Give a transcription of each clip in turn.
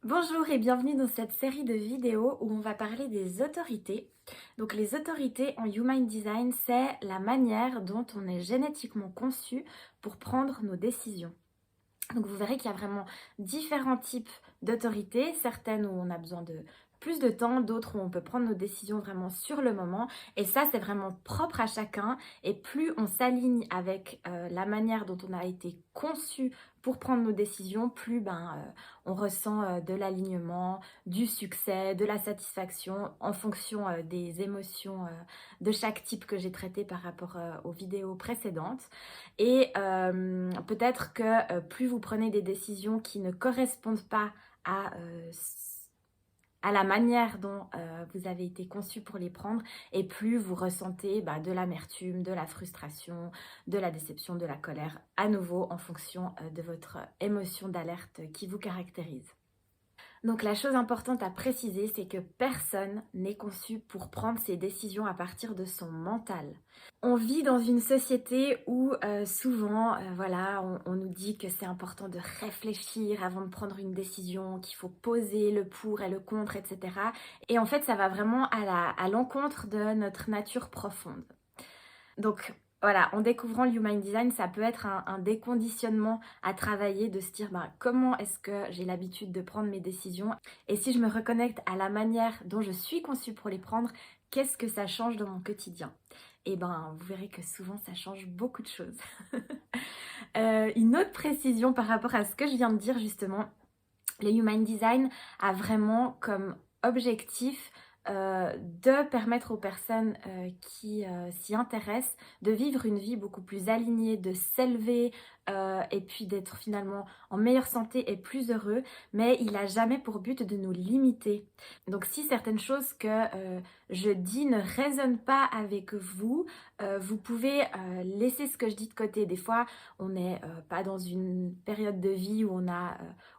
Bonjour et bienvenue dans cette série de vidéos où on va parler des autorités. Donc les autorités en Human Design, c'est la manière dont on est génétiquement conçu pour prendre nos décisions. Donc vous verrez qu'il y a vraiment différents types d'autorités, certaines où on a besoin de plus de temps, d'autres où on peut prendre nos décisions vraiment sur le moment. Et ça, c'est vraiment propre à chacun. Et plus on s'aligne avec la manière dont on a été conçu pour prendre nos décisions, plus on ressent de l'alignement, du succès, de la satisfaction en fonction des émotions de chaque type que j'ai traité par rapport aux vidéos précédentes. Et peut-être que plus vous prenez des décisions qui ne correspondent pas à, à la manière dont vous avez été conçu pour les prendre, et plus vous ressentez de l'amertume, de la frustration, de la déception, de la colère, à nouveau en fonction de votre émotion d'alerte qui vous caractérise. Donc la chose importante à préciser, c'est que personne n'est conçu pour prendre ses décisions à partir de son mental. On vit dans une société où souvent, voilà, on nous dit que c'est important de réfléchir avant de prendre une décision, qu'il faut poser le pour et le contre, etc. Et en fait, ça va vraiment à l'encontre de notre nature profonde. Donc voilà, en découvrant l'Human Design, ça peut être un déconditionnement à travailler, de se dire comment est-ce que j'ai l'habitude de prendre mes décisions, et si je me reconnecte à la manière dont je suis conçue pour les prendre, qu'est-ce que ça change dans mon quotidien. Et vous verrez que souvent ça change beaucoup de choses. Une autre précision par rapport à ce que je viens de dire justement, le Human Design a vraiment comme objectif de permettre aux personnes qui s'y intéressent de vivre une vie beaucoup plus alignée, de s'élever et puis d'être finalement en meilleure santé et plus heureux, mais il n'a jamais pour but de nous limiter. Donc si certaines choses que je dis ne résonnent pas avec vous, vous pouvez laisser ce que je dis de côté. Des fois, on n'est pas dans une période de vie où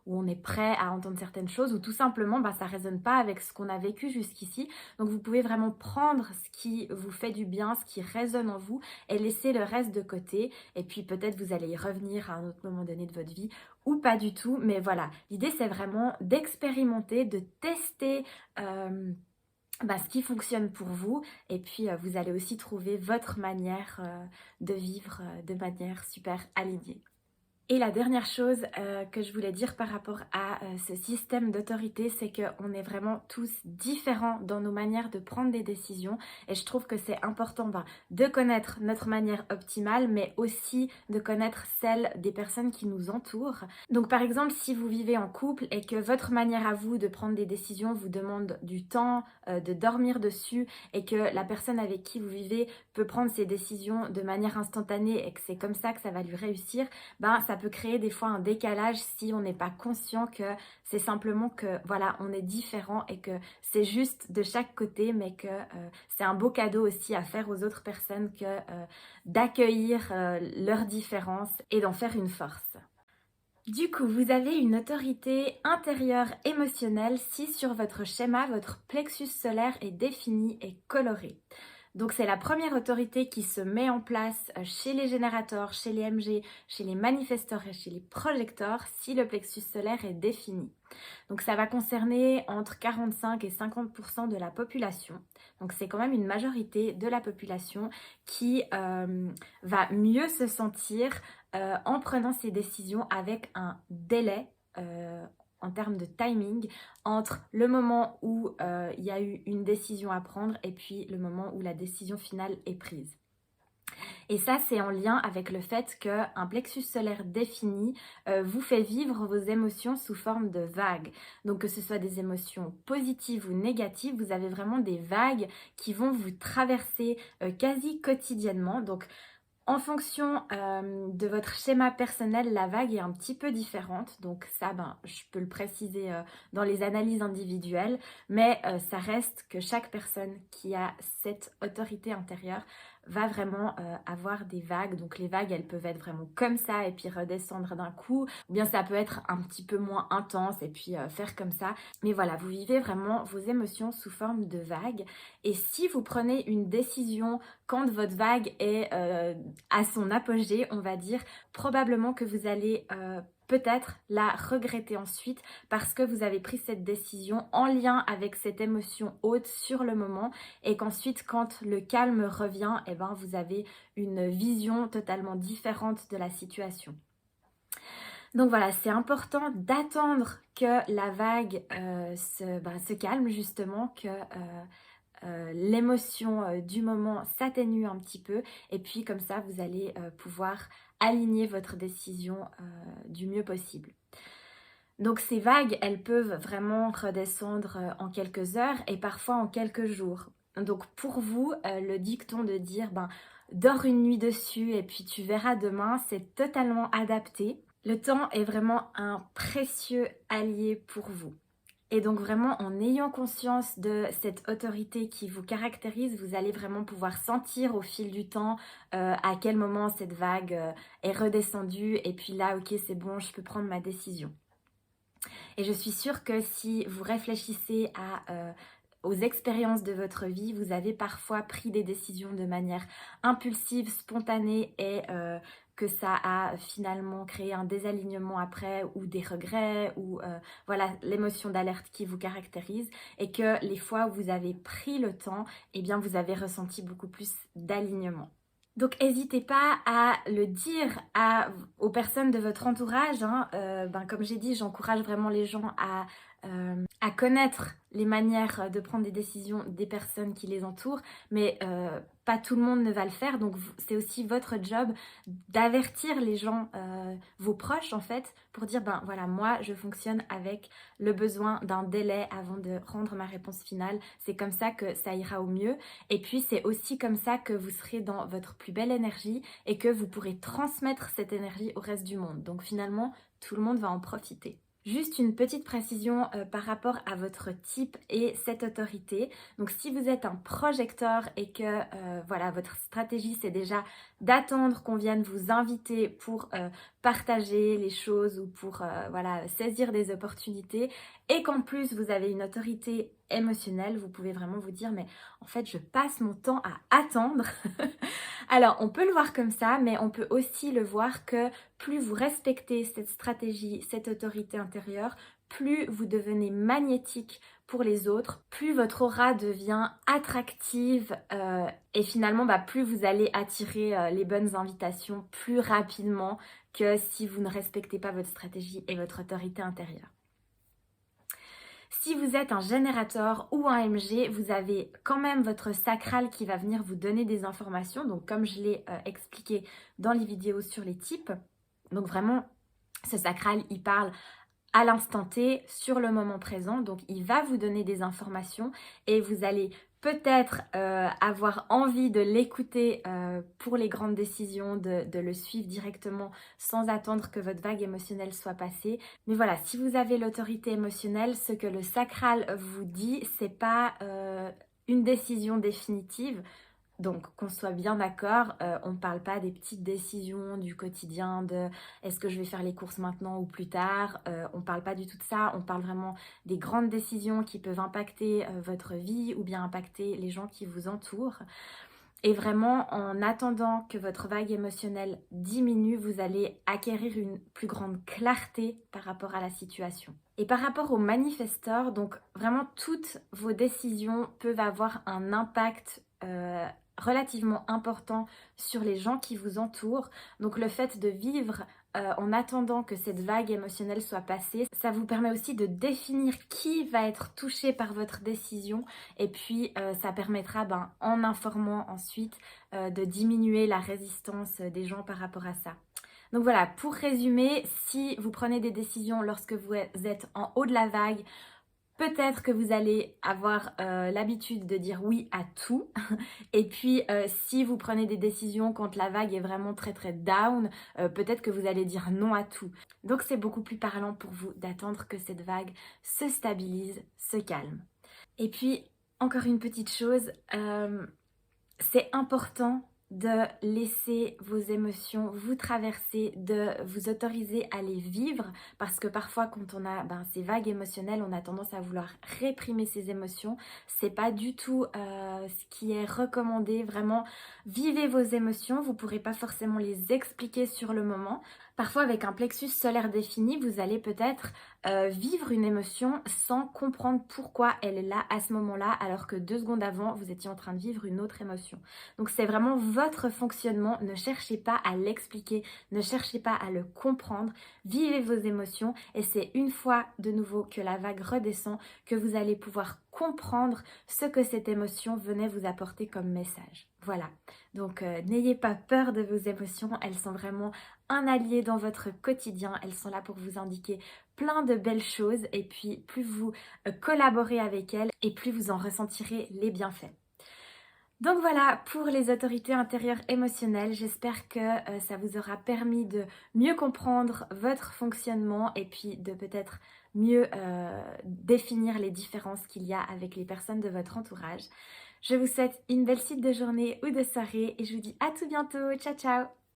on est prêt à entendre certaines choses, ou tout simplement ça ne résonne pas avec ce qu'on a vécu jusqu'ici. Donc vous pouvez vraiment prendre ce qui vous fait du bien, ce qui résonne en vous, et laisser le reste de côté. Et puis peut-être vous allez y revenir à un autre moment donné de votre vie, ou pas du tout. Mais voilà, l'idée c'est vraiment d'expérimenter, de tester ce qui fonctionne pour vous. Et puis vous allez aussi trouver votre manière de vivre de manière super alignée. Et la dernière chose que je voulais dire par rapport à ce système d'autorité, c'est qu'on est vraiment tous différents dans nos manières de prendre des décisions. Et je trouve que c'est important de connaître notre manière optimale, mais aussi de connaître celle des personnes qui nous entourent. Donc par exemple, si vous vivez en couple et que votre manière à vous de prendre des décisions vous demande du temps, de dormir dessus, et que la personne avec qui vous vivez peut prendre ses décisions de manière instantanée et que c'est comme ça que ça va lui réussir, ça peut créer des fois un décalage si on n'est pas conscient que c'est simplement que voilà, on est différent et que c'est juste de chaque côté, mais que c'est un beau cadeau aussi à faire aux autres personnes que d'accueillir leurs différences et d'en faire une force. Du coup, vous avez une autorité intérieure émotionnelle si sur votre schéma, votre plexus solaire est défini et coloré. Donc c'est la première autorité qui se met en place chez les générateurs, chez les MG, chez les manifesteurs et chez les projecteurs si le plexus solaire est défini. Donc ça va concerner entre 45 et 50% de la population. Donc c'est quand même une majorité de la population qui va mieux se sentir en prenant ses décisions avec un délai en termes de timing entre le moment où il y a eu une décision à prendre et puis le moment où la décision finale est prise. Et ça, c'est en lien avec le fait qu'un plexus solaire défini vous fait vivre vos émotions sous forme de vagues. Donc que ce soit des émotions positives ou négatives, vous avez vraiment des vagues qui vont vous traverser quasi quotidiennement. Donc en fonction de votre schéma personnel, la vague est un petit peu différente. Donc ça, je peux le préciser dans les analyses individuelles, mais ça reste que chaque personne qui a cette autorité intérieure va vraiment avoir des vagues. Donc les vagues, elles peuvent être vraiment comme ça et puis redescendre d'un coup, ou bien ça peut être un petit peu moins intense et puis faire comme ça. Mais voilà, vous vivez vraiment vos émotions sous forme de vagues. Et si vous prenez une décision quand votre vague est à son apogée, on va dire, probablement que vous allez peut-être la regretter ensuite parce que vous avez pris cette décision en lien avec cette émotion haute sur le moment et qu'ensuite quand le calme revient, eh ben, vous avez une vision totalement différente de la situation. Donc voilà, c'est important d'attendre que la vague se calme justement, que l'émotion du moment s'atténue un petit peu et puis comme ça vous allez pouvoir aligner votre décision du mieux possible. Donc ces vagues, elles peuvent vraiment redescendre en quelques heures et parfois en quelques jours. Donc pour vous, le dicton de dire dors une nuit dessus et puis tu verras demain, c'est totalement adapté. Le temps est vraiment un précieux allié pour vous. Et donc vraiment en ayant conscience de cette autorité qui vous caractérise, vous allez vraiment pouvoir sentir au fil du temps à quel moment cette vague est redescendue et puis là ok c'est bon, je peux prendre ma décision. Et je suis sûre que si vous réfléchissez aux expériences de votre vie, vous avez parfois pris des décisions de manière impulsive, spontanée et que ça a finalement créé un désalignement après ou des regrets ou voilà l'émotion d'alerte qui vous caractérise et que les fois où vous avez pris le temps, eh bien vous avez ressenti beaucoup plus d'alignement. Donc n'hésitez pas à le dire aux personnes de votre entourage. Comme j'ai dit, j'encourage vraiment les gens à connaître les manières de prendre des décisions des personnes qui les entourent, mais pas tout le monde ne va le faire. Donc c'est aussi votre job d'avertir les gens, vos proches en fait, pour dire voilà, moi je fonctionne avec le besoin d'un délai avant de rendre ma réponse finale. C'est comme ça que ça ira au mieux. Et puis c'est aussi comme ça que vous serez dans votre plus belle énergie et que vous pourrez transmettre cette énergie au reste du monde. Donc finalement, tout le monde va en profiter. Juste une petite précision par rapport à votre type et cette autorité. Donc si vous êtes un projecteur et que voilà, votre stratégie c'est déjà d'attendre qu'on vienne vous inviter pour partager les choses ou pour voilà, saisir des opportunités et qu'en plus vous avez une autorité émotionnelle, vous pouvez vraiment vous dire mais en fait je passe mon temps à attendre. Alors on peut le voir comme ça, mais on peut aussi le voir que plus vous respectez cette stratégie, cette autorité intérieure, plus vous devenez magnétique pour les autres, plus votre aura devient attractive et finalement plus vous allez attirer les bonnes invitations plus rapidement que si vous ne respectez pas votre stratégie et votre autorité intérieure. Si vous êtes un générateur ou un MG, vous avez quand même votre sacral qui va venir vous donner des informations. Donc comme je l'ai expliqué dans les vidéos sur les types. Donc vraiment, ce sacral, il parle à l'instant T, sur le moment présent. Donc il va vous donner des informations et vous allez peut-être avoir envie de l'écouter pour les grandes décisions, de le suivre directement sans attendre que votre vague émotionnelle soit passée. Mais voilà, si vous avez l'autorité émotionnelle, ce que le sacral vous dit, c'est pas une décision définitive. Donc, qu'on soit bien d'accord, on ne parle pas des petites décisions du quotidien de est-ce que je vais faire les courses maintenant ou plus tard. On ne parle pas du tout de ça. On parle vraiment des grandes décisions qui peuvent impacter votre vie ou bien impacter les gens qui vous entourent. Et vraiment, en attendant que votre vague émotionnelle diminue, vous allez acquérir une plus grande clarté par rapport à la situation. Et par rapport aux manifesteurs, donc vraiment toutes vos décisions peuvent avoir un impact relativement important sur les gens qui vous entourent. Donc le fait de vivre en attendant que cette vague émotionnelle soit passée, ça vous permet aussi de définir qui va être touché par votre décision et puis ça permettra en informant ensuite de diminuer la résistance des gens par rapport à ça. Donc voilà, pour résumer, si vous prenez des décisions lorsque vous êtes en haut de la vague, peut-être que vous allez avoir l'habitude de dire oui à tout. Et puis, si vous prenez des décisions quand la vague est vraiment très très down, peut-être que vous allez dire non à tout. Donc, c'est beaucoup plus parlant pour vous d'attendre que cette vague se stabilise, se calme. Et puis, encore une petite chose, c'est important de laisser vos émotions vous traverser, de vous autoriser à les vivre parce que parfois quand on a ces vagues émotionnelles, on a tendance à vouloir réprimer ses émotions. C'est pas du tout ce qui est recommandé. Vraiment, vivez vos émotions. Vous pourrez pas forcément les expliquer sur le moment. Parfois, avec un plexus solaire défini, vous allez peut-être vivre une émotion sans comprendre pourquoi elle est là à ce moment-là, alors que 2 secondes avant, vous étiez en train de vivre une autre émotion. Donc c'est vraiment votre fonctionnement, ne cherchez pas à l'expliquer, ne cherchez pas à le comprendre, vivez vos émotions et c'est une fois de nouveau que la vague redescend que vous allez pouvoir comprendre ce que cette émotion venait vous apporter comme message. Voilà, donc n'ayez pas peur de vos émotions, elles sont vraiment un allié dans votre quotidien, elles sont là pour vous indiquer plein de belles choses et puis plus vous collaborez avec elles et plus vous en ressentirez les bienfaits. Donc voilà pour les autorités intérieures émotionnelles. J'espère que ça vous aura permis de mieux comprendre votre fonctionnement et puis de peut-être mieux définir les différences qu'il y a avec les personnes de votre entourage. Je vous souhaite une belle suite de journée ou de soirée et je vous dis à tout bientôt. Ciao ciao!